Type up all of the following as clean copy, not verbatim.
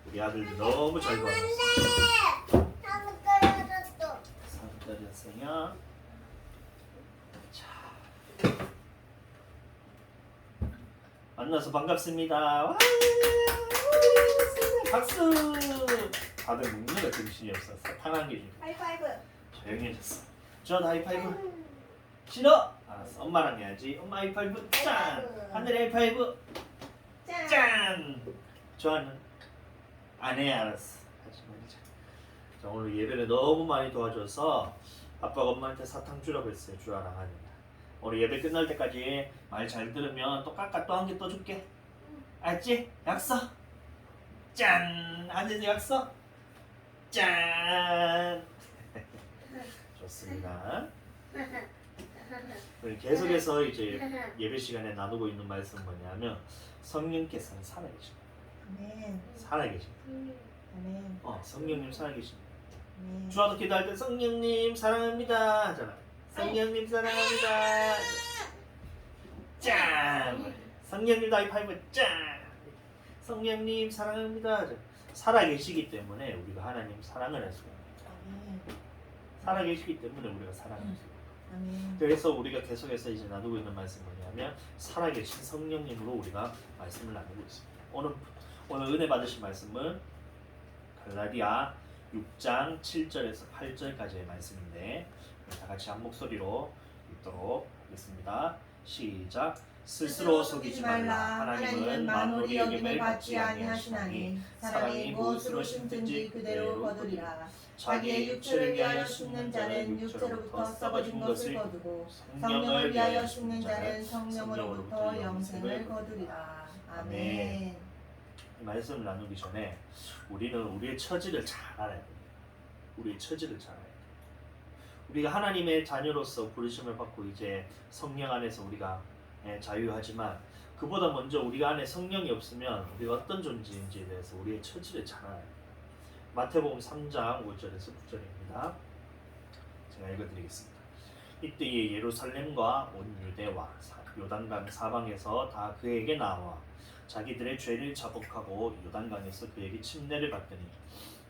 우리 아들도 너무 잘 도와줬어. 한국 떨어졌어. 떨어졌어요. 자, 만나서 반갑습니다. 와, 박수. 다들 먹는 거 정신이 없었어. 편한 게 좀 하이파이브. 조용해졌어. 저 하이파이브. 싫어? 알았어. 엄마랑 해야지. 엄마 하이파이브. 짠. 하늘에 하이파이브. 짠. 짠. 좋아하는 안 해. 알았어. 하지 말자. 자, 오늘 예배를 너무 많이 도와줘서 아빠가 엄마한테 사탕 주라고 했어요. 주아랑 하니까. 오늘 예배 끝날 때까지 말 잘 들으면 또 깎아 또 한 개 또 줄게. 알지? 약속. 짠. 앉아서 약속. 짠. 좋습니다. 우리 계속해서 이제 예배 시간에 나누고 있는 말씀은 뭐냐면 성령께서는 살아계십니다. 아멘. 살아계십니다. 아멘. 성령님 살아계십니다. 아멘. 주아도 기도할 때 성령님 사랑합니다 하잖아. 성령님 사랑합니다. 짠. 성령님 하이파이브 짠. 성령님 사랑합니다 하잖아. 살아계시기 때문에 우리가 하나님 사랑을 할 수가 있습니다. 아멘. 살아계시기 때문에 우리가 사랑할 수 있습니다. 아멘. 그래서 우리가 계속해서 이제 나누고 있는 말씀은 뭐냐면 살아계신 성령님으로 우리가 말씀을 나누고 있습니다. 오늘 은혜 받으신 말씀은 갈라디아 6장 7절에서 8절까지의 말씀인데 다 같이 한 목소리로 읽도록 하겠습니다. 시작. 스스로 속이지 말라. 하나님은 만물이 여김을 받지 아니하시나니 사람이 무엇으로 심든지 그대로 거두리라. 자기의 육체를 위하여 심는 자는 육체로부터 썩어진 것을 거두고 성령을 위하여 심는 자는 성령으로부터 영생을 거두리라. 아멘. 이 말씀을 나누기 전에 우리는 우리의 처지를 잘 알아야 돼요. 우리의 처지를 잘 알아야 돼요. 우리가 하나님의 자녀로서 부르심을 받고 이제 성령 안에서 우리가 자유하지만 그보다 먼저 우리가 안에 성령이 없으면 우리가 어떤 존재인지에 대해서 우리의 처지를 잘 알아야 돼요. 마태복음 3장 5절에서 9절입니다. 제가 읽어드리겠습니다. 이때에 예루살렘과 온 유대와 요단강 사방에서 다 그에게 나와 자기들의 죄를 자복하고 요단강에서 그에게 침례를 받더니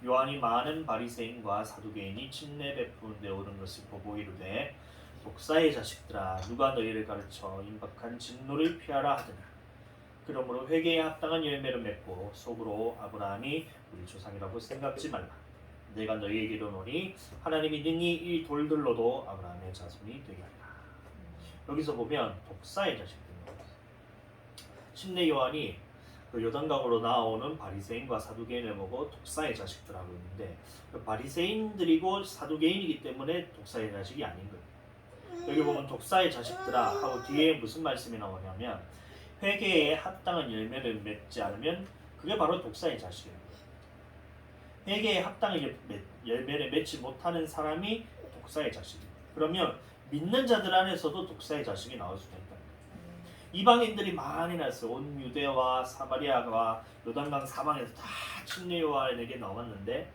요한이 많은 바리새인과 사두개인이 침례 베푸는 데 오른 것을 보고 이르되 독사의 자식들아 누가 너희를 가르쳐 임박한 진노를 피하라 하더냐. 그러므로 회개에 합당한 열매를 맺고 속으로 아브라함이 우리 조상이라고 생각지 말라. 내가 너희에게 이르노니 하나님이 능히 이 돌들로도 아브라함의 자손이 되게 하리라. 여기서 보면 독사의 자식들입니다. 침례 요한이 그 요단강으로 나오는 바리새인과 사두개인을 보고 독사의 자식들하고 있는데 그 바리새인들이고 사두개인이기 때문에 독사의 자식이 아닌 거예요. 여기 보면 독사의 자식들아 하고 뒤에 무슨 말씀이 나오냐면 회개에 합당한 열매를 맺지 않으면 그게 바로 독사의 자식이에요. 회개에 합당한 열매를 맺지 못하는 사람이 독사의 자식이에요. 그러면 믿는 자들 안에서도 독사의 자식이 나올 수가 있다. 이방인들이 많이 났어요. 온 유대와 사마리아와 요단강 사방에서 다 침례 요한에게 나왔는데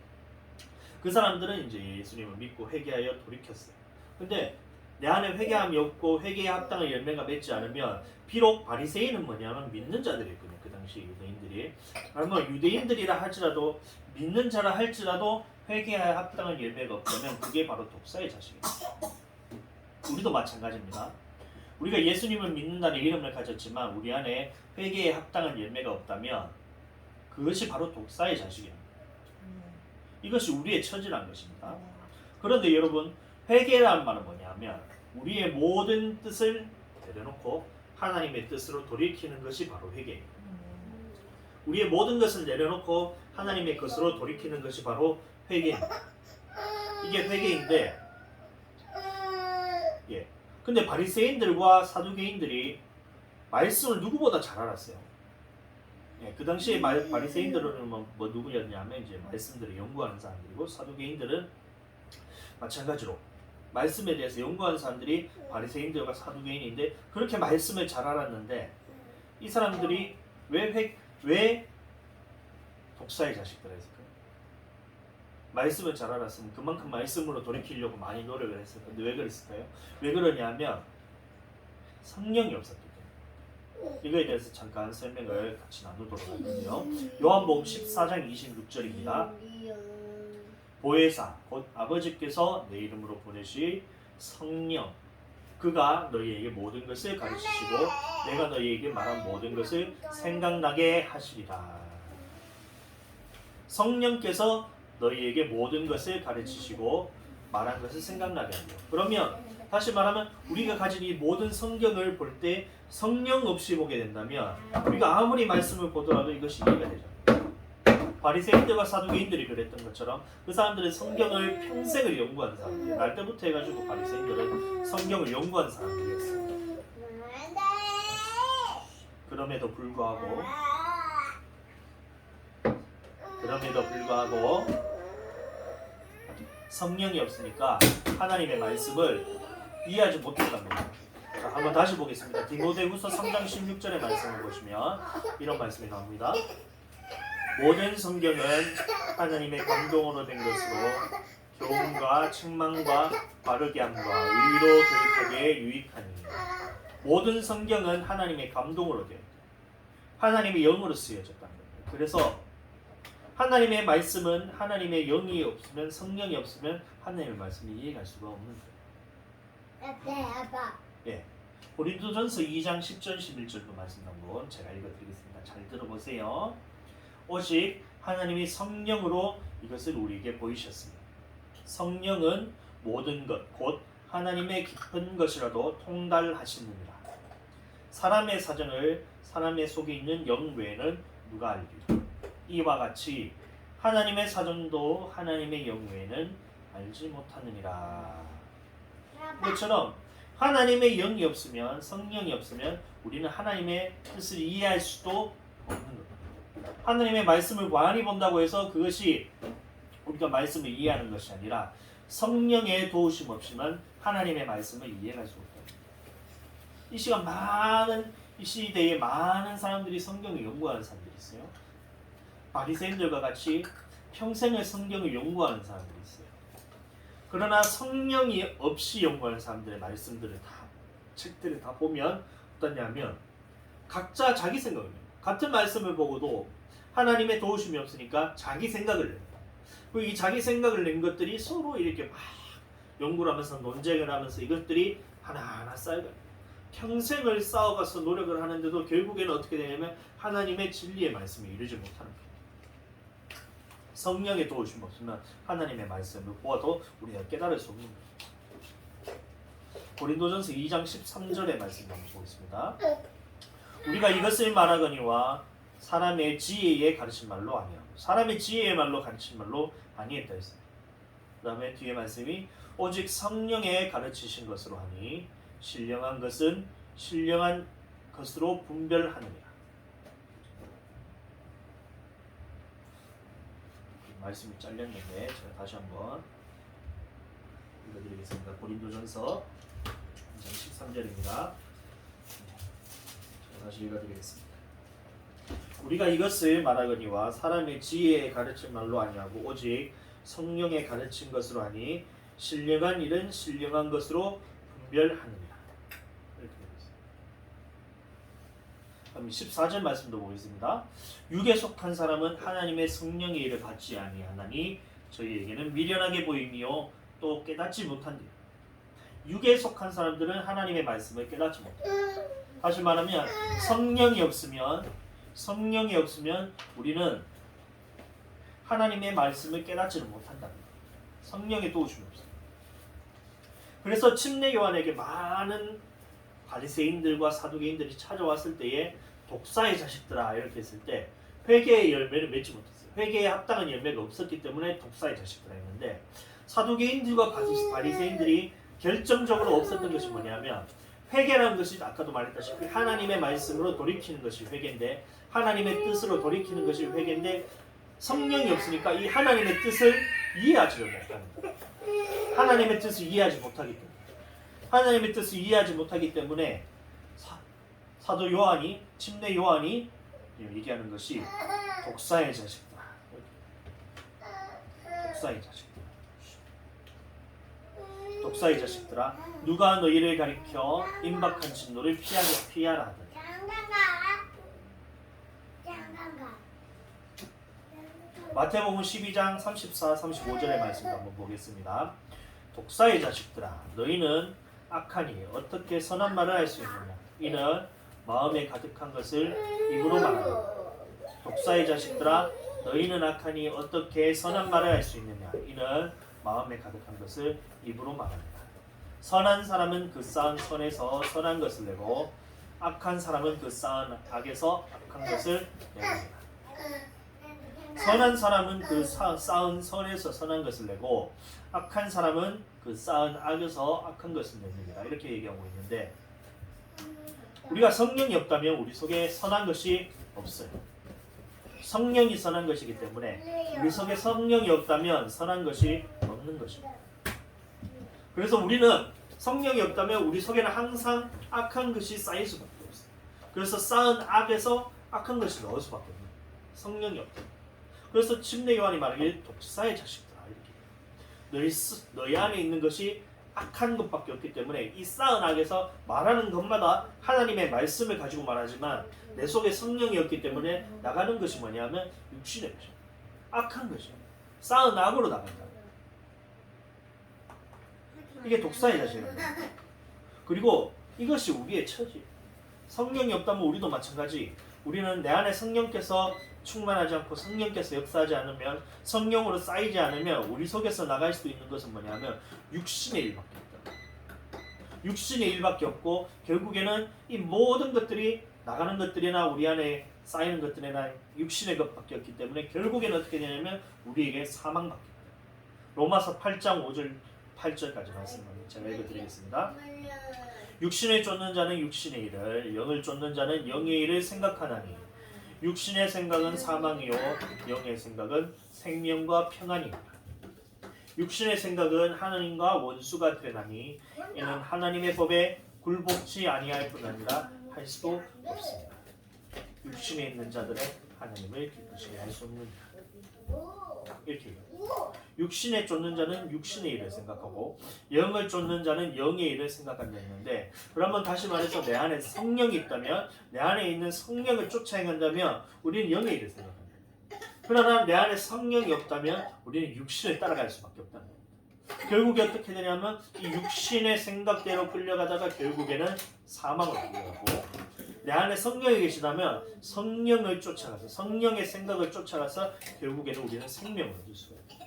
그 사람들은 이제 예수님을 믿고 회개하여 돌이켰어요. 근데 내 안에 회개함이 없고 회개에 합당한 열매가 맺지 않으면 비록 바리새인은 뭐냐면 믿는 자들이었거든요. 그 당시 유대인들이. 그러면 유대인들이라 할지라도 믿는 자라 할지라도 회개에 합당한 열매가 없다면 그게 바로 독사의 자식입니다. 우리도 마찬가지입니다. 우리가 예수님을 믿는다는 이름을 가졌지만 우리 안에 회개에 합당한 열매가 없다면 그것이 바로 독사의 자식입니다. 이것이 우리의 처지라는 것입니다. 그런데 여러분 회개라는 말은 뭐냐면 우리의 모든 뜻을 내려놓고 하나님의 뜻으로 돌이키는 것이 바로 회개예요. 우리의 모든 것을 내려놓고 하나님의 것으로 돌이키는 것이 바로 회개입니다. 이게 회개인데 근데 바리새인들과 사두개인들이 말씀을 누구보다 잘 알았어요. 그 당시에 바리새인들은 뭐 누구였냐면 이제 말씀들을 연구하는 사람들이고 사두개인들은 마찬가지로 말씀에 대해서 연구하는 사람들이 바리새인들과 사두개인인데 그렇게 말씀을 잘 알았는데 이 사람들이 왜 독사의 자식들을 했을까요? 말씀을 잘 알았으면 그만큼 말씀으로 돌이키려고 많이 노력을 했을 건데 왜 그랬을까요? 왜 그러냐면 성령이 없었기 때문에. 이거에 대해서 잠깐 설명을 같이 나누도록 하는데요. 요한복음 14장 26절입니다. 보혜사 곧 아버지께서 내 이름으로 보내실 성령 그가 너희에게 모든 것을 가르치시고 내가 너희에게 말한 모든 것을 생각나게 하시리라. 성령께서 너희에게 모든 것을 가르치시고 말한 것을 생각나게 한다. 그러면 다시 말하면 우리가 가진 이 모든 성경을 볼 때 성령 없이 보게 된다면 우리가 아무리 말씀을 보더라도 이것이 이해가 되죠. 바리새인들과 사두개인들이 그랬던 것처럼 그 사람들은 성경을 평생을 연구한 사람들이에요. 날 때부터 해가지고 바리새인들은 성경을 연구한 사람들이었어요. 그럼에도 불구하고 성령이 없으니까 하나님의 말씀을 이해하지 못했답니다. 자, 한번 다시 보겠습니다. 디모데후서 3장 16절의 말씀을 보시면 이런 말씀이 나옵니다. 모든 성경은 하나님의 감동으로 된 것으로 교훈과 책망과 바르게 함과 의로 교육하기에 유익하니 모든 성경은 하나님의 감동으로 되어 하나님의 영으로 쓰여졌다는 겁니다. 그래서 하나님의 말씀은 하나님의 영이 없으면 성령이 없으면 하나님의 말씀이 이해할 수가 없는 거예요. 예. 고린도전서 2장 10절 11절도 말씀 나온 제가 읽어드리겠습니다. 잘 들어보세요. 오직 하나님이 성령으로 이것을 우리에게 보이셨습니다. 성령은 모든 것 곧 하나님의 깊은 것이라도 통달하시느니라. 사람의 사정을 사람의 속에 있는 영 외에는 누가 알리리라. 이와 같이 하나님의 사정도 하나님의 영 외에는 알지 못하느니라. 이것처럼 하나님의 영이 없으면 성령이 없으면 우리는 하나님의 뜻을 이해할 수도 없는 겁니다. 하나님의 말씀을 많이 본다고 해서 그것이 우리가 말씀을 이해하는 것이 아니라 성령의 도우심 없이는 하나님의 말씀을 이해할 수 없다. 이 시대에 많은 사람들이 성경을 연구하는 사람들이 있어요. 바리새인들과 같이 평생을 성경을 연구하는 사람들이 있어요. 그러나 성령이 없이 연구하는 사람들의 말씀들을 책들을 다 보면 어떠냐면 각자 자기 생각을 해요. 같은 말씀을 보고도 하나님의 도우심이 없으니까 자기 생각을 냅니다. 그리고 이 자기 생각을 낸 것들이 서로 이렇게 막 연구를 하면서 논쟁을 하면서 이것들이 하나하나 쌓여가요. 평생을 쌓아가서 노력을 하는데도 결국에는 어떻게 되냐면 하나님의 진리의 말씀에 이르지 못하는 거예요. 성령의 도우심 없으면 하나님의 말씀을 보아도 우리가 깨달을 수 없는 거예요. 고린도전서 2장 13절의 말씀 한번 보겠습니다. 우리가 이것을 말하거니와 사람의 지혜에 가르친 말로 아니하고 사람의 지혜의 말로 가르친 말로 아니했다 했어요. 그 다음에 뒤에 말씀이 오직 성령에 가르치신 것으로 하니 신령한 것은 신령한 것으로 분별하느니라. 말씀이 잘렸는데 제가 다시 한번 읽어드리겠습니다. 고린도전서 13절입니다. 제가 다시 읽어드리겠습니다. 우리가 이것을 말하거니와 사람의 지혜에 가르친 말로 아니하고 오직 성령에 가르친 것으로 하니 신령한 일은 신령한 것으로 분별하느니라. 이렇게 되어 있습니다. 그럼 14절 말씀도 보겠습니다. 육에 속한 사람은 하나님의 성령의 일을 받지 아니하나니 저희에게는 미련하게 보이며 또 깨닫지 못한다. 육에 속한 사람들은 하나님의 말씀을 깨닫지 못한다. 다시 말하면 성령이 없으면 우리는 하나님의 말씀을 깨닫지를 못한다. 성령의 도우심이 없어요. 그래서 침례 요한에게 많은 바리새인들과 사두개인들이 찾아왔을 때에 독사의 자식들아 이렇게 했을 때 회개의 열매를 맺지 못했어요. 회개에 합당한 열매가 없었기 때문에 독사의 자식들아 했는데 사두개인들과 바리새인들이 결정적으로 없었던 것이 뭐냐면 회개라는 것이 아까도 말했다시피 하나님의 말씀으로 돌이키는 것이 회개인데 하나님의 뜻으로 돌이키는 것이 회개인데 성령이 없으니까 이 하나님의 뜻을 이해하지 못하는 거예요. 하나님의 뜻을 이해하지 못하기 때문에 하나님의 뜻을 이해하지 못하기 때문에 사도 요한이 침례 요한이 얘기하는 것이 독사의 자식들 독사의 자식들아 누가 너희를 가리켜 임박한 진노를 피하라 하더니 마태복음 12장 34, 35절의 말씀 한번 보겠습니다. 독사의 자식들아, 너희는 악하니 어떻게 선한 말을 할 수 있느냐? 이는 마음에 가득한 것을 입으로 말하느라. 독사의 자식들아, 너희는 악하니 어떻게 선한 말을 할 수 있느냐? 이는 마음에 가득한 것을 입으로 말하느라. 선한 사람은 그 쌓은 선에서 선한 것을 내고 악한 사람은 그 쌓은 악에서 악한 것을 내느니라. 선한 사람은 그 쌓은 선에서 선한 것을 내고 악한 사람은 그 쌓은 악에서 악한 것을 내느니라. 이렇게 얘기하고 있는데 우리가 성령이 없다면 우리 속에 선한 것이 없어요. 성령이 선한 것이기 때문에 우리 속에 성령이 없다면 선한 것이 없는 것입니다. 그래서 우리는 성령이 없다면 우리 속에는 항상 악한 것이 쌓일 수밖에 없어요. 그래서 쌓은 악에서 악한 것이 나올 수밖에 없어요. 성령이 없다. 그래서 침례 요한이 말하길 독사의 자식들아 이렇게 너희 안에 있는 것이 악한 것밖에 없기 때문에 이 쌓은 악에서 말하는 것마다 하나님의 말씀을 가지고 말하지만 내 속에 성령이 없기 때문에 나가는 것이 뭐냐면 육신의 것이에요. 악한 것이에요. 쌓은 악으로 나간다. 이게 독사의 자식입니다. 그리고 이것이 우리의 처지예요. 성령이 없다면 우리도 마찬가지. 우리는 내 안에 성령께서 충만하지 않고 성령께서 역사하지 않으면 성령으로 쌓이지 않으면 우리 속에서 나갈 수 있는 것은 뭐냐면 육신의 일밖에 없다. 육신의 일밖에 없고 결국에는 이 모든 것들이 나가는 것들이나 우리 안에 쌓이는 것들이나 육신의 것밖에 없기 때문에 결국에는 어떻게 되냐면 우리에게 사망밖에 없다. 로마서 8장 5절 8절까지 말씀합니다. 제가 읽어드리겠습니다. 육신을 쫓는 자는 육신의 일을 영을 쫓는 자는 영의 일을 생각하나니 육신의 생각은 사망이요 영의 생각은 생명과 평안이니라. 육신의 생각은 하나님과 원수가 되나니 이는 하나님의 법에 굴복치 아니할 뿐 아니라 할 수도 없습니다. 육신에 있는 자들의 하나님을 기쁘시게 할 수 없느니라. 이렇게 얘기합니다. 육신에 쫓는 자는 육신의 일을 생각하고 영을 쫓는 자는 영의 일을 생각한다 했는데 그러면 다시 말해서 내 안에 성령이 있다면 내 안에 있는 성령을 쫓아 행한다면 우리는 영의 일을 생각한다. 그러나 내 안에 성령이 없다면 우리는 육신을 따라갈 수밖에 없다는 겁니다. 결국에 어떻게 되냐면 이 육신의 생각대로 끌려가다가 결국에는 사망으로 끌려가고 내 안에 성령이 계시다면 성령을 쫓아가서 성령의 생각을 쫓아가서 결국에는 우리는 생명을 얻을 수가 있다.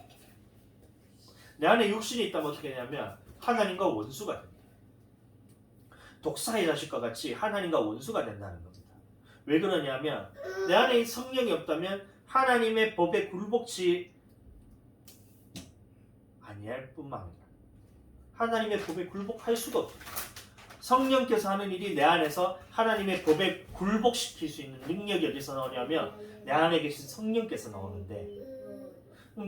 내 안에 육신이 있다면 어떻게 되냐면 하나님과 원수가 됩니다. 독사의 자식과 같이 하나님과 원수가 된다는 겁니다. 왜 그러냐면 내 안에 성령이 없다면 하나님의 법에 굴복치 아니할 뿐만 아니라 하나님의 법에 굴복할 수가 없습니다. 성령께서 하는 일이 내 안에서 하나님의 법에 굴복시킬 수 있는 능력이 어디서 나오냐면 내 안에 계신 성령께서 나오는데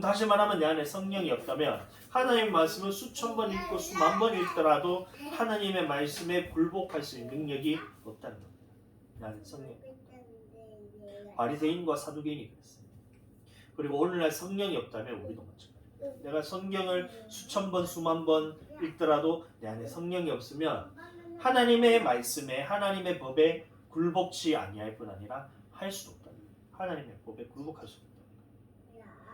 다시 말하면 내 안에 성령이 없다면 하나님의 말씀을 수천 번 읽고 수만 번 읽더라도 하나님의 말씀에 굴복할 수 있는 능력이 없다는 겁니다. 내 안에 성령이 없다. 바리새인과 사두개인이 그랬습니다. 그리고 오늘날 성령이 없다면 우리도 마찬가지입니다. 내가 성경을 수천 번 수만 번 읽더라도 내 안에 성령이 없으면 하나님의 말씀에 하나님의 법에 굴복치 아니할 뿐 아니라 할 수도 없다. 하나님의 법에 굴복할 수 없다.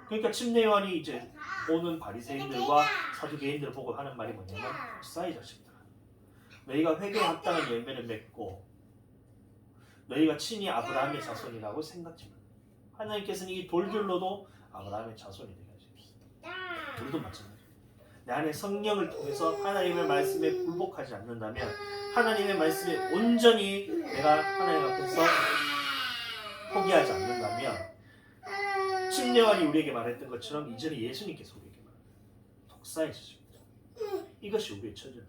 그러니까 침례 요한이 이제 오는 바리새인들과 사두개인들을 보고 하는 말이 뭐냐면 독사의 자식들아 너희가 회개에 합당한 열매를 맺고 너희가 친히 아브라함의 자손이라고 생각지 마. 하나님께서는 이 돌들로도 아브라함의 자손이 되게 하십니다. 우리도 마찬가지입니다. 내 안에 성령을 통해서 하나님의 말씀에 굴복하지 않는다면 하나님의 말씀에 온전히 내가 하나님 앞에서 포기하지 않는다면 침례 요한이 우리에게 말했던 것처럼 이전에 예수님께서 우리에게 말했던 독사의 자식입니다. 이것이 우리의 처지입니다.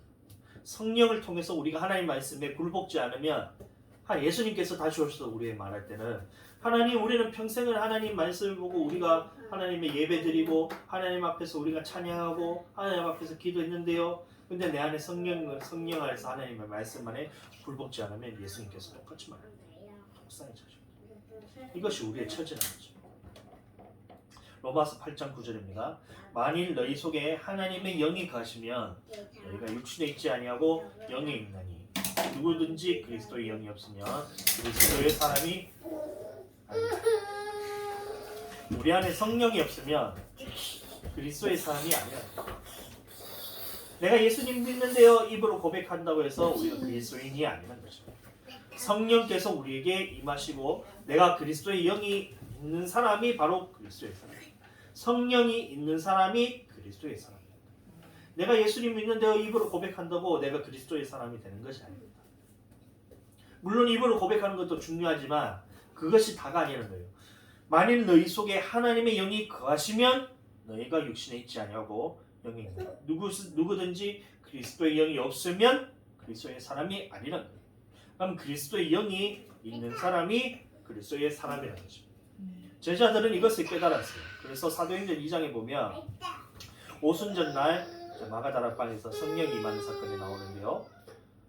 성령을 통해서 우리가 하나님 말씀에 굴복지 않으면 예수님께서 다시 오셔서 우리에게 말할 때는 하나님 우리는 평생을 하나님 말씀을 보고 우리가 하나님의 예배 드리고 하나님 앞에서 우리가 찬양하고 하나님 앞에서 기도했는데요. 근데 내 안에 성령 안에서 하나님의 말씀 안에 굴복지 않으면 예수님께서 똑같이 말합니다. 독사의 자식. 이것이 우리의 처지라는 거죠. 로마서 8장 9절입니다. 만일 너희 속에 하나님의 영이 거하시면 너희가 육신에 있지 아니하고 영에 있나니 누구든지 그리스도의 영이 없으면 그리스도의 사람이 아닙니다. 우리 안에 성령이 없으면 그리스도의 사람이 아니야. 내가 예수님 믿는데요 입으로 고백한다고 해서 우리가 그리스도인이 아니란 거죠. 성령께서 우리에게 임하시고 내가 그리스도의 영이 있는 사람이 바로 그리스도의 사람. 성령이 있는 사람이 그리스도의 사람. 내가 예수님 믿는데요 입으로 고백한다고 내가 그리스도의 사람이 되는 것이 아닙니다. 물론 입으로 고백하는 것도 중요하지만 그것이 다가 아니라는 거예요. 만일 너희 속에 하나님의 영이 거하시면 너희가 육신에 있지 아니하고 영이 있다. 누구든지 그리스도의 영이 없으면 그리스도의 사람이 아니라는 거예요. 그럼 그리스도의 영이 있는 사람이 그리스도의 사람이라는 거죠. 제자들은 이것을 깨달았어요. 그래서 사도행전 2장에 보면 오순절 날 마가다락방에서 성령이 임하는 사건이 나오는데요.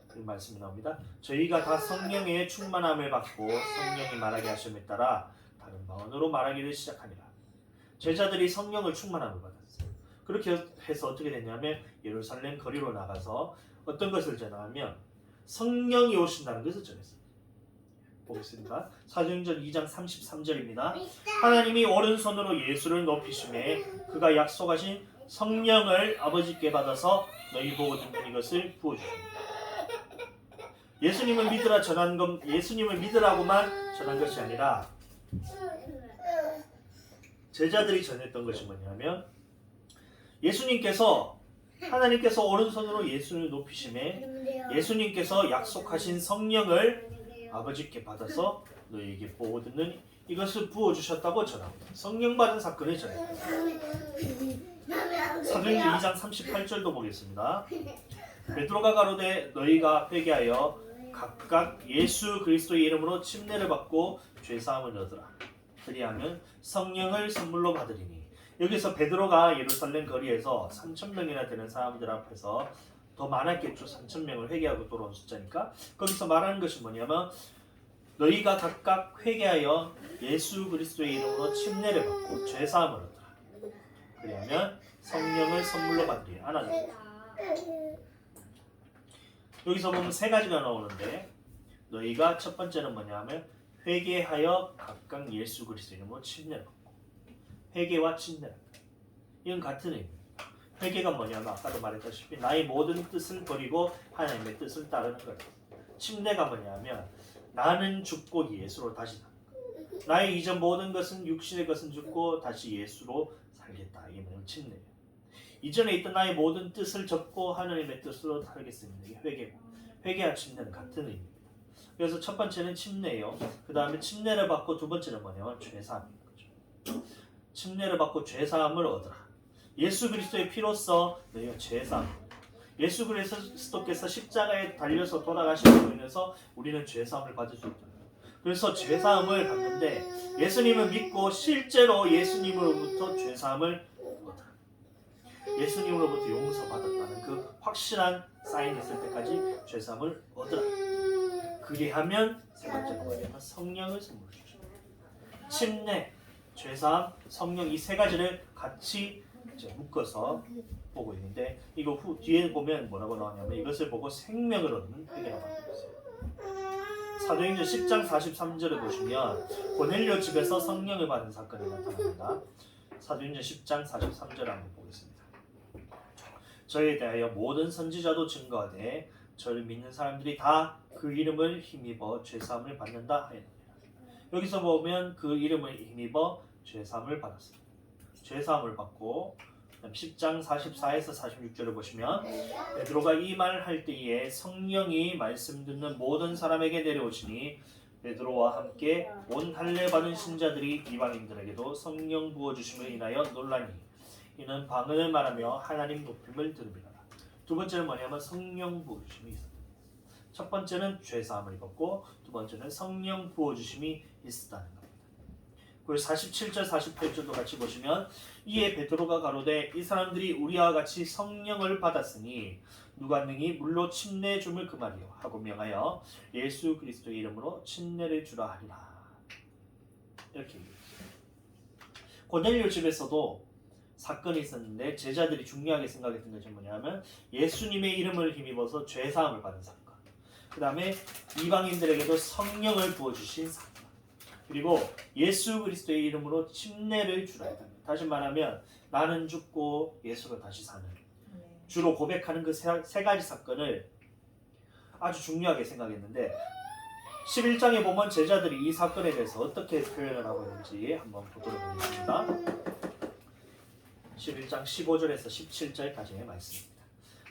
그 말씀이 나옵니다. 저희가 다 성령의 충만함을 받고 성령이 말하게 하심에 따라 다른 방언으로 말하기를 시작하니라. 제자들이 성령을 충만함을 받았어요. 그렇게 해서 어떻게 됐냐면 예루살렘 거리로 나가서 어떤 것을 전하면 성령이 오신다는 것을 전했어요. 보겠습니다. 사도행전 2장 33절입니다. 하나님이 오른손으로 예수를 높이심에 그가 약속하신 성령을 아버지께 받아서 너희 보고 듣는 이것을 부어주십니다. 예수님을 믿으라 전한 것, 예수님을 믿으라고만 전한 것이 아니라 제자들이 전했던 것이 뭐냐면 예수님께서 하나님께서 오른손으로 예수를 높이심에 예수님께서 약속하신 성령을 아버지께 받아서 너희에게 보고 듣는 이것을 부어주셨다고 전합니다. 성령 받은 사건을 전합니다. 사도행전 2장 38절도 보겠습니다. 베드로가 가로되 너희가 회개하여 각각 예수 그리스도의 이름으로 침례를 받고 죄사함을 얻으라. 그리하면 성령을 선물로 받으리니. 여기서 베드로가 예루살렘 거리에서 3,000명이나 되는 사람들 앞에서 더 많았겠죠. 3,000명을 회개하고 돌아온 숫자니까. 거기서 말하는 것이 뭐냐면 너희가 각각 회개하여 예수 그리스도의 이름으로 침례를 받고 죄사함을 얻으라. 그리하면 성령을 선물로 받으리니. 하나님. 여기서 보면 세 가지가 나오는데 너희가 첫 번째는 뭐냐면 회개하여 각각 예수 그리스도의 이름으로 침례를 받고. 회개와 침례 이건 같은 의미입니다. 회개가 뭐냐면 아까도 말했다시피 나의 모든 뜻을 버리고 하나님의 뜻을 따르는 거예요. 침례가 뭐냐면 나는 죽고 예수로 다시 사는 거예요. 나의 이전 모든 것은 육신의 것은 죽고 다시 예수로 살겠다. 이게 뭐냐면 침례예요. 이전에 있던 나의 모든 뜻을 접고 하나님의 뜻으로 살겠습니다. 이게 회개고 회개와 침례는 같은 의미입니다. 그래서 첫 번째는 침례예요. 그 다음에 침례를 받고 두 번째는 뭐냐면 죄사함인 거죠. 침례를 받고 죄사함을 얻으라. 예수 그리스도의 피로써 너희가 죄사함. 예수 그리스도께서 십자가에 달려서 돌아가심으로 인해서 우리는 죄사함을 받을 수 있다. 그래서 죄사함을 받는데 예수님을 믿고 실제로 예수님으로부터 죄사함을 얻으라. 예수님으로부터 용서받았다는 그 확실한 사인이 있을 때까지 죄사함을 얻으라. 그리하면 세 번째는 뭐냐면 성령을 선물해 주시오. 침례, 죄사함, 성령 이 세 가지를 같이 묶어서 보고 있는데 이거 뒤에 보면 뭐라고 나오냐면 이것을 보고 생명을 얻는 회개라고 하고 있어요. 사도행전 10장 43절을 보시면 고넬료 집에서 성령을 받은 사건이 나타납니다. 사도행전 10장 43절을 한번 보겠습니다. 저에 대하여 모든 선지자도 증거하되 저를 믿는 사람들이 다 그 이름을 힘입어 죄사함을 받는다 하였느니라. 여기서 보면 그 이름을 힘입어 죄사함을 받았습니다. 죄사함을 받고 10장 44에서 46절을 보시면 베드로가 이 말을 할 때에 성령이 말씀 듣는 모든 사람에게 내려오시니 베드로와 함께 온 할례 받은 신자들이 이방인들에게도 성령 부어주심을 인하여 놀라니 이는 방언을 말하며 하나님 높임을 들음이라. 두 번째는 뭐냐면 성령 부어주심이 있습니다. 첫 번째는 죄사함을 입었고 두 번째는 성령 부어주심이 있었다는 겁니다. 그리고 47절 48절도 같이 보시면 이에 베드로가 가로되 이 사람들이 우리와 같이 성령을 받았으니 누가 능히 물로 침례 줌을 금하리요 하고 명하여 예수 그리스도의 이름으로 침례를 주라 하리라. 이렇게 얘기했어요. 고넬료 집에서도 사건이 있었는데 제자들이 중요하게 생각했던 것이 뭐냐면 예수님의 이름을 힘입어서 죄사함을 받은 사건, 그 다음에 이방인들에게도 성령을 부어주신 사건, 그리고 예수 그리스도의 이름으로 침례를 주라 했다. 다시 말하면 나는 죽고 예수로 다시 사는 주로 고백하는 그 세 가지 사건을 아주 중요하게 생각했는데 11장에 보면 제자들이 이 사건에 대해서 어떻게 표현을 하고 있는지 한번 보도록 하겠습니다. 11장 15절에서 17절까지의 말씀입니다.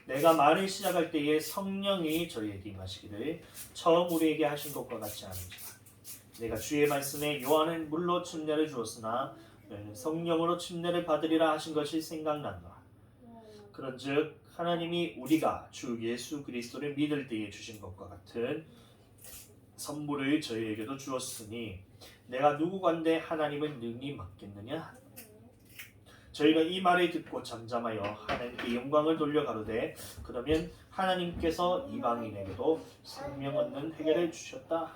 내가 말을 시작할 때에 성령이 저희에게 임하시기를 처음 우리에게 하신 것과 같지 않은지라. 내가 주의 말씀에 요한은 물로 침례를 주었으나 너희는 성령으로 침례를 받으리라 하신 것이 생각난다. 그런즉 하나님이 우리가 주 예수 그리스도를 믿을 때에 주신 것과 같은 선물을 저희에게도 주었으니 내가 누구간데 하나님은 능히 맡겠느냐? 저희가 이 말을 듣고 잠잠하여 하나님께 영광을 돌려 가로되 그러면 하나님께서 이방인에게도 생명 얻는 회개를 주셨다.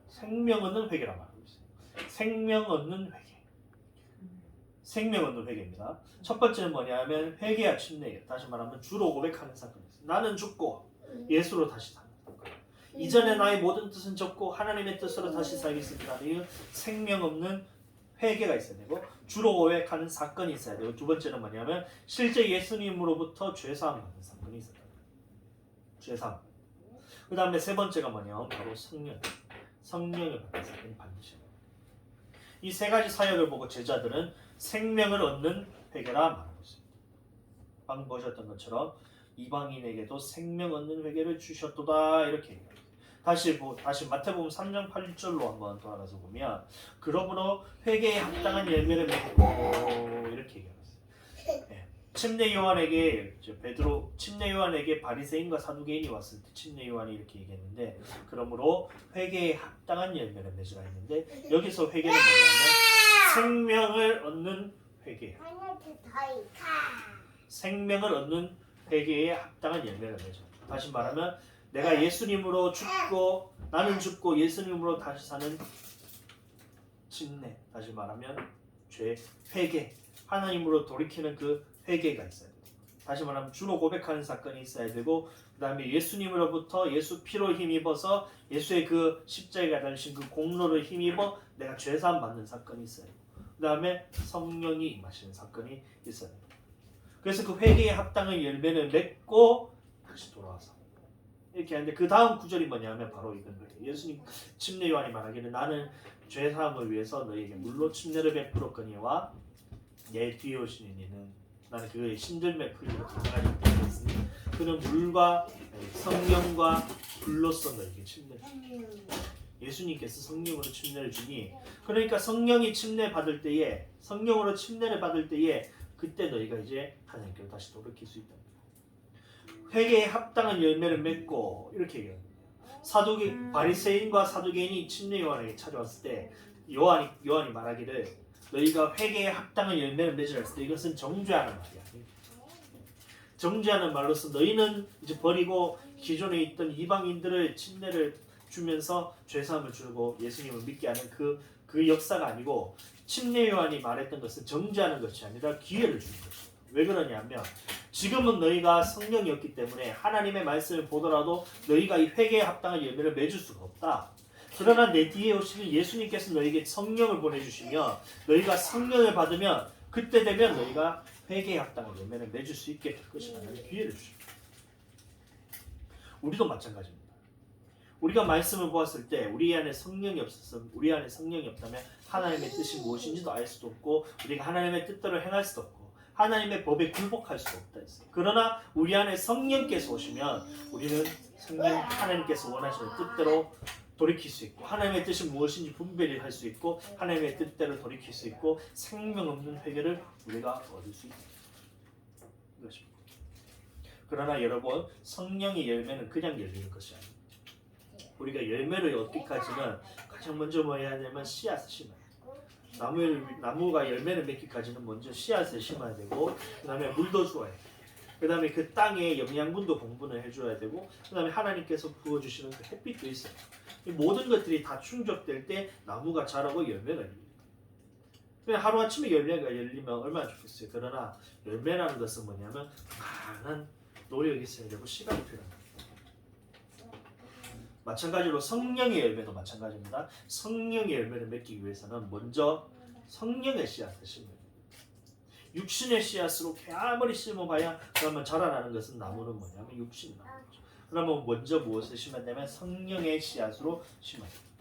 생명 얻는 회개라 말하고 있어요. 생명 얻는 회개. 생명 얻는 회개입니다. 첫 번째는 뭐냐면 회개와 침례예요. 다시 말하면 주로 고백하는 사건이었어요. 나는 죽고 예수로 다시 사는 사건. 이전에 나의 모든 뜻은 적고 하나님의 뜻으로 다시 살겠습니다. 이 생명 없는 회개가 있어야 되고 주로 고백하는 사건이 있어야 되고 두 번째는 뭐냐면 실제 예수님으로부터 죄사함 받는 사건이 있어야 돼요. 죄사함. 그 다음에 세 번째가 뭐냐면 바로 성령을 받는 사건이 반드시. 이 세 가지 사역을 보고 제자들은 생명을 얻는 회개라 말하고 있습니다. 방금 보셨던 것처럼 이방인에게도 생명 얻는 회개를 주셨도다 이렇게 얘기합니다. 다시 마태복음 3장 8절로 한번 돌아가서 보면 그러므로 회개에 합당한 열매를 맺고 이렇게 얘기합니다. 네. 침례 요한에게 바리새인과 사두개인이 왔을 때 침례 요한이 이렇게 얘기했는데 그러므로 회개에 합당한 열매를 맺으라 했는데 여기서 회개는 뭐냐면 생명을 얻는 회개. 생명을 얻는 회개에 합당한 열매를 맺어. 다시 말하면 내가 예수님으로 죽고 나는 죽고 예수님으로 다시 사는 침례. 다시 말하면 회개. 하나님으로 돌이키는 그 회개가 있어야 돼요. 다시 말하면 주로 고백하는 사건이 있어야 되고 그 다음에 예수님으로부터 예수 피로 힘입어서 예수의 그 십자가에 달리신 그 공로를 힘입어 내가 죄사함 받는 사건이 있어요. 그 다음에 성령이 임하시는 사건이 있어요. 그래서 그 회개에 합당한 열매를 맺고 다시 돌아와서 이렇게 하는데 그 다음 구절이 뭐냐면 바로 이건 거예요. 예수님 침례 요한이 말하기를 나는 죄사함을 위해서 너희에게 물로 침례를 베풀었거니와 내 뒤에 오시는 이는 나는 그의 신들매 풀리고 등장하지 못하겠으니 그는 물과 성령과 불로써 너희에게 침례를 주니 예수님께서 성령으로 침례를 주니 그러니까 성령이 침례 받을 때에 성령으로 침례를 받을 때에 그때 너희가 이제 하나님께로 다시 돌이킬 수 있다. 회개에 합당한 열매를 맺고 이렇게 얘기합니다. 바리새인과 사두개인이 침례 요한에게 찾아왔을 때 요한이 말하기를 너희가 회개에 합당한 열매를 맺으라 했을 때 이것은 정죄하는 말이야. 정죄하는 말로서 너희는 이제 버리고 기존에 있던 이방인들을 침례를 주면서 죄사함을 주고 예수님을 믿게 하는 그 역사가 아니고 침례 요한이 말했던 것은 정죄하는 것이 아니라 기회를 주는 것이에요. 왜 그러냐면 지금은 너희가 성령이 없기 때문에 하나님의 말씀을 보더라도 너희가 이 회개에 합당한 열매를 맺을 수가 없다. 그러나 내 뒤에 오시는 예수님께서 너희에게 성령을 보내주시면 너희가 성령을 받으면 그때 되면 너희가 회개에 합당한 열매를 맺을 수 있게 될 것이라는 기회를 주십니다. 우리도 마찬가지입니다. 우리가 말씀을 보았을 때 우리 안에 성령이 없다면 하나님의 뜻이 무엇인지도 알 수도 없고 우리가 하나님의 뜻대로 행할 수도 없고 하나님의 법에 굴복할 수 없다 했어요. 그러나 우리 안에 성령께서 오시면 우리는 하나님께서 원하시는 뜻대로 돌이킬 수 있고 하나님의 뜻이 무엇인지 분별을 할 수 있고 하나님의 뜻대로 돌이킬 수 있고 생명 없는 회개를 우리가 얻을 수 있다. 이것입니다. 그러나 여러분 성령의 열매는 그냥 열리는 것이 아닙니다. 우리가 열매를 얻기까지는 가장 먼저 뭐 해야 되냐면 씨앗을 심어야 돼요. 나무가 열매를 맺기까지는 먼저 씨앗을 심어야 되고 그 다음에 물도 주어야 돼요. 그 다음에 그 땅에 영양분도 공분을 해줘야 되고 그 다음에 하나님께서 부어주시는 그 햇빛도 있어요. 이 모든 것들이 다 충족될 때 나무가 자라고 열매가 열립니다. 그냥 하루아침에 열매가 열리면 얼마나 좋겠어요. 그러나 열매라는 것은 뭐냐면 많은 노력이 있어야 되고 시간이 필요합니다. 마찬가지로 성령의 열매도 마찬가지입니다. 성령의 열매를 맺기 위해서는 먼저 성령의 씨앗을 심어야 됩니다. 육신의 씨앗으로 아무리 심어봐야 그러면 자라나는 것은 나무는 뭐냐면 육신 나무죠. 그러면 먼저 무엇을 심어야 되면 성령의 씨앗으로 심어야 됩니다.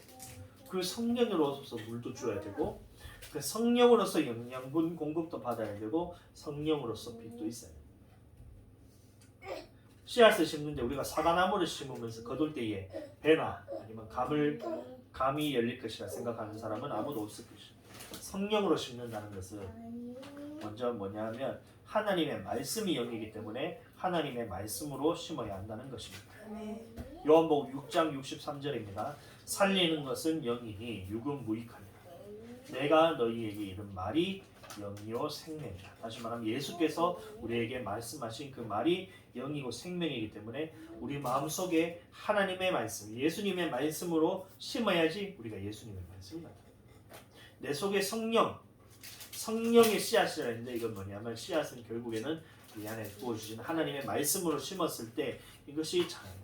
그 성령으로서 물도 줘야 되고 그 성령으로서 영양분 공급도 받아야 되고 성령으로서 빛도 있어야 돼요. 씨앗을 심는데 우리가 사과나무를 심으면서 거둘 때에 배나 아니면 감이 열릴 것이라 생각하는 사람은 아무도 없을 것이다. 성령으로 심는다는 것은 먼저 뭐냐면 하나님의 말씀이 영이기 때문에 하나님의 말씀으로 심어야 한다는 것입니다. 요한복음 6장 63절입니다. 살리는 것은 영이니 육은 무익하니라. 내가 너희에게 이른 말이 영이요 생명이다. 다시 말하면 예수께서 우리에게 말씀하신 그 말이 영이고 생명이기 때문에 우리 마음속에 하나님의 말씀, 예수님의 말씀으로 심어야지 우리가 예수님의 말씀을 낳아요. 내 속에 성령의 씨앗이라 했는데 이건 뭐냐면 씨앗은 결국에는 우리 안에 부어주신 하나님의 말씀으로 심었을 때 이것이 자라요.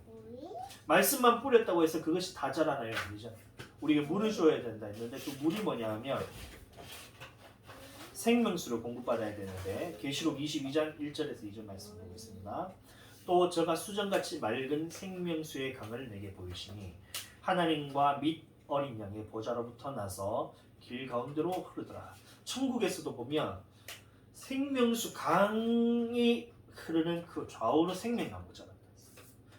말씀만 뿌렸다고 해서 그것이 다 자라나요? 아니잖아요. 우리에게 물을 줘야 된다 했는데 그 물이 뭐냐 하면 생명수를 공급받아야 되는데 계시록 22장 1절에서 2절 말씀 보겠습니다. 또 저가 수정같이 맑은 생명수의 강을 내게 보이시니 하나님과 및 어린 양의 보좌로부터 나서 길 가운데로 흐르더라. 천국에서도 보면 생명수 강이 흐르는 그 좌우로 생명나무잖아요.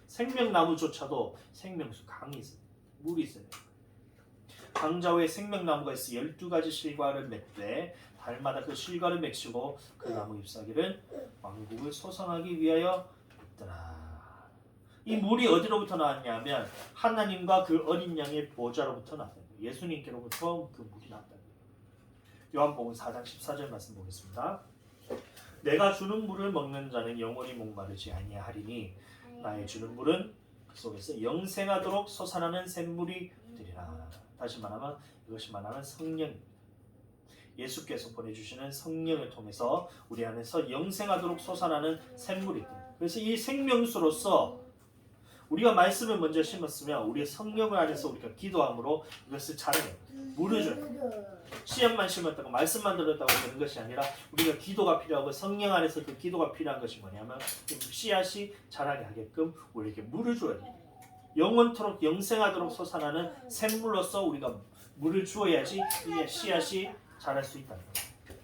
생명나무조차도 생명수 강이 있어요. 물이 있어요. 강좌우에 생명나무가 있어 12가지 실과를 맺되 달마다 그 실과를 맺히고 그 나무 잎사귀는 왕국을 소성하기 위하여 있더라. 이 물이 어디로부터 나왔냐면 하나님과 그 어린 양의 보좌로부터 나왔다. 예수님께로부터 그 물이 나왔다. 요한복음 4장 14절 말씀 보겠습니다. 내가 주는 물을 먹는 자는 영원히 목마르지 아니하리니 나의 주는 물은 그 속에서 영생하도록 솟아나는 샘물이 되리라. 다시 말하면 이것이 말하면 성령입니다. 예수께서 보내주시는 성령을 통해서 우리 안에서 영생하도록 솟아나는 샘물이 됩니다. 그래서 이 생명수로서 우리가 말씀을 먼저 심었으면 우리의 성령을 안에서 우리가 기도함으로 이것을 자라게 물을 줘요. 씨앗만 심었다고 말씀만 들었다고 되는 것이 아니라 우리가 기도가 필요하고 성령 안에서 그 기도가 필요한 것이 뭐냐면 씨앗이 자라게 하게끔 우리에게 물을 줘야 돼요. 영원토록 영생하도록 솟아나는 샘물로서 우리가 물을 주어야지 이 씨앗이 자랄 수 있다는 거예요.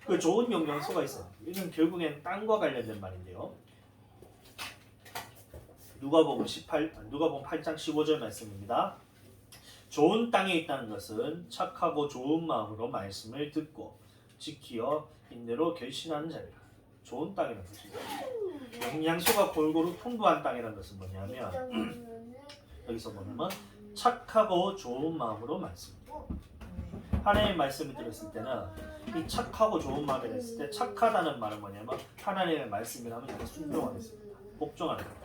그 좋은 영양소가 있어요. 이건 결국엔 땅과 관련된 말인데요. 누가복음 8장 15절 말씀입니다. 좋은 땅에 있다는 것은 착하고 좋은 마음으로 말씀을 듣고 지키어 인내로 결신하는 자리라. 좋은 땅이라는 것입니다. 영양소가 골고루 풍부한 땅이라는 것은 뭐냐면 여기서 보면 착하고 좋은 마음으로 말씀. 하나님의 말씀을 들었을 때는 이 착하고 좋은 마음이 됐을 때 착하다는 말은 뭐냐면 하나님의 말씀이라면 내가 순종하겠습니다. 복종하는 거예요.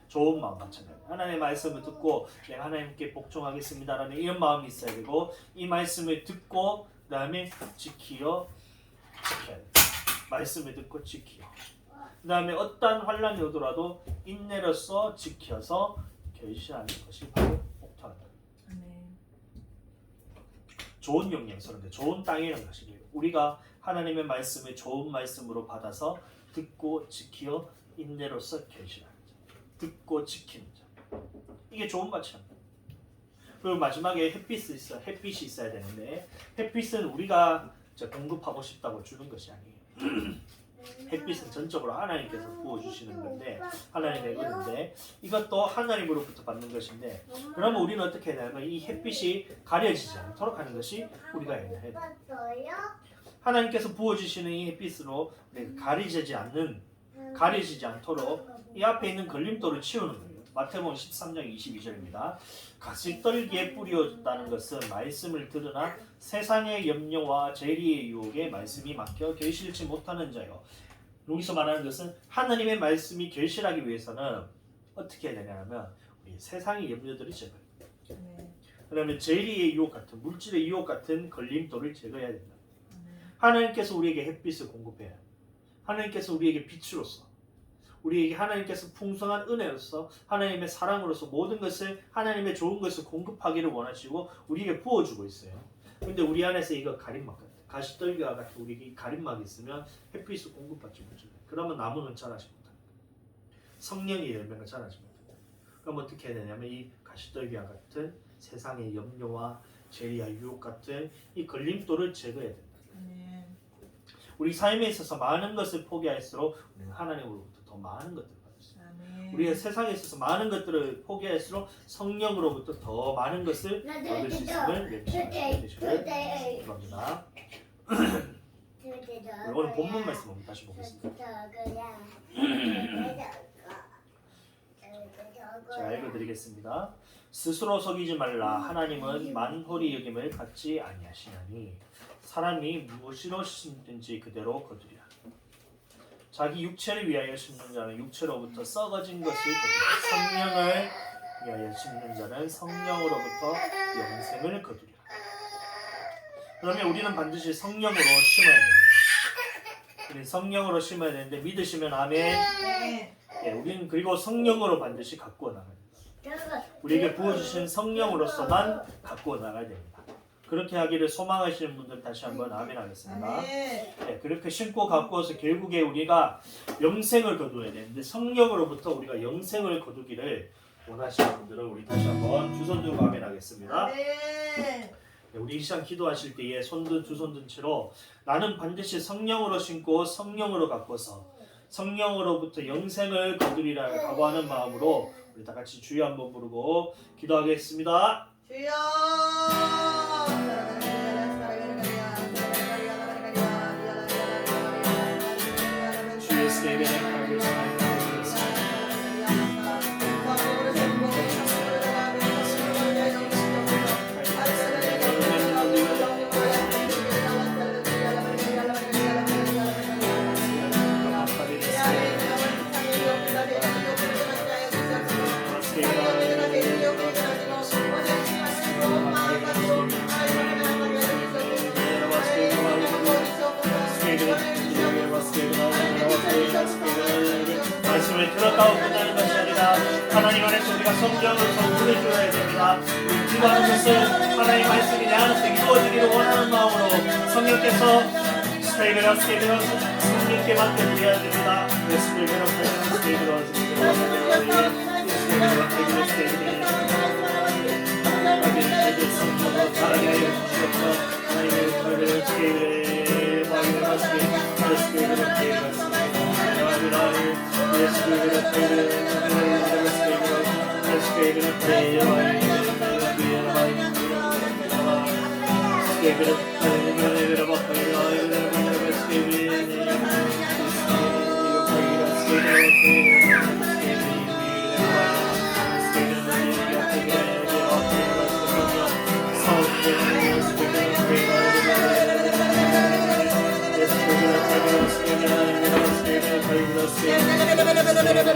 좋은 마음 마찬가지예요. 하나님의 말씀을 듣고 내가 하나님께 복종하겠습니다라는 이런 마음이 있어야 되고 이 말씀을 듣고 그 다음에 지켜야 돼요. 말씀을 듣고 지키어. 그 다음에 어떠한 환란이 오더라도 인내로서 지켜서 결실하는 것이 바로 복토한다. 좋은 영양소인데 좋은 땅이라는 것이에요. 우리가 하나님의 말씀을 좋은 말씀으로 받아서 듣고 지키어 인내로서 결실하는 자. 듣고 지키는 자. 이게 좋은 가치입니다. 그리고 마지막에 햇빛이 있어야 되는데 햇빛은 우리가 공급하고 싶다고 주는 것이 아니에요. 햇빛은 전적으로 하나님께서 부어주시는 건데 하나님의 은혜인데 이것도 하나님으로부터 받는 것인데 그러면 우리는 어떻게 해야 되냐면 이 햇빛이 가려지지 않도록 하는 것이 우리가 해야 돼요. 하나님께서 부어주시는 이 햇빛으로 가려지지 않도록 이 앞에 있는 걸림돌을 치우는 거예요. 마태복음 13장 22절입니다. 가시떨기에 뿌렸다는 것은 말씀을 들으나 세상의 염려와 재리의 유혹에 말씀이 막혀 결실치 못하는 자요. 여기서 말하는 것은 하나님의 말씀이 결실하기 위해서는 어떻게 해야 되냐면 우리 세상의 염려들을 제거해야 돼요. 그러면 재리의 유혹 같은 물질의 유혹 같은 걸림돌을 제거해야 된다. 하나님께서 우리에게 햇빛을 공급해야 해요. 하나님께서 우리에게 빛으로서 우리에게 하나님께서 풍성한 은혜로서 하나님의 사랑으로서 모든 것을 하나님의 좋은 것을 공급하기를 원하시고 우리에게 부어주고 있어요. 근데 우리 안에서 이거 가림막 같아. 가시떨기와 같은 우리에게 가림막이 있으면 햇빛을 공급받지 못해요. 그러면 나무는 자라지 못합니다. 성령의 열매가 자라지 못합니다. 그럼 어떻게 해야 되냐면 이 가시떨기와 같은 세상의 염려와 죄와 유혹 같은 이 걸림돌을 제거해야 된다. 아멘. 우리 삶에 있어서 많은 것을 포기할수록 우리는 하나님으로부터 더 많은 것들을 받을 수 있어요. 아멘. 우리가 세상에 있어서 많은 것들을 포기할수록 성령으로부터 더 많은 것을 얻을 수 있음을 맹세하시기를 바랍니다. 오늘 본문 말씀 한번 다시 보겠습니다. 제가 읽어드리겠습니다. 스스로 속이지 말라. 하나님은 만홀히 여김을 갖지 아니하시나니 사람이 무엇으로 심든지 그대로 거두리라. 자기 육체를 위하여 심는 자는 육체로부터 썩어진 것을 거두리라. 성령을 위하여 심는 자는 성령으로부터 영생을 거두리라. 그러면 우리는 반드시 성령으로 심어야 됩니다. 우리는 성령으로 심어야 되는데 믿으시면 아멘. 아멘. 예, 우리는 그리고 성령으로 반드시 가꾸어 나가야 됩니다. 우리에게 부어주신 성령으로서만 가꾸어 나가야 됩니다. 그렇게 하기를 소망하시는 분들 다시 한번 아멘 하겠습니다. 아멘. 예, 그렇게 심고 가꾸어서 결국에 우리가 영생을 거두어야 되는데 성령으로부터 우리가 영생을 거두기를 원하시는 분들은 우리 다시 한번 두 손 들고 아멘 하겠습니다. 아멘. 네, 우리 이 시간 기도하실 때에 두 손 든 채로 나는 반드시 성령으로 심고 성령으로 가꿔서 성령으로부터 영생을 거두리라 각오하는 마음으로 우리 다 같이 주여 한번 부르고 기도하겠습니다. 주여. 주의 세계에 살고 있습니다. 말씀을 들었다고 끝나는 것이 아니라 하나님 안에서 우리가 성경을 전부해 줘야 됩니다. 기도하는 것은 하나님 말씀이 내 안에서 이루어지기를 원하는 마음으로 성령께서 스테이블러 성령께 맡겨드려야 됩니다. 스테이블러 자라게 하여 주시옵소서. 하나님의 스테이블에 Let's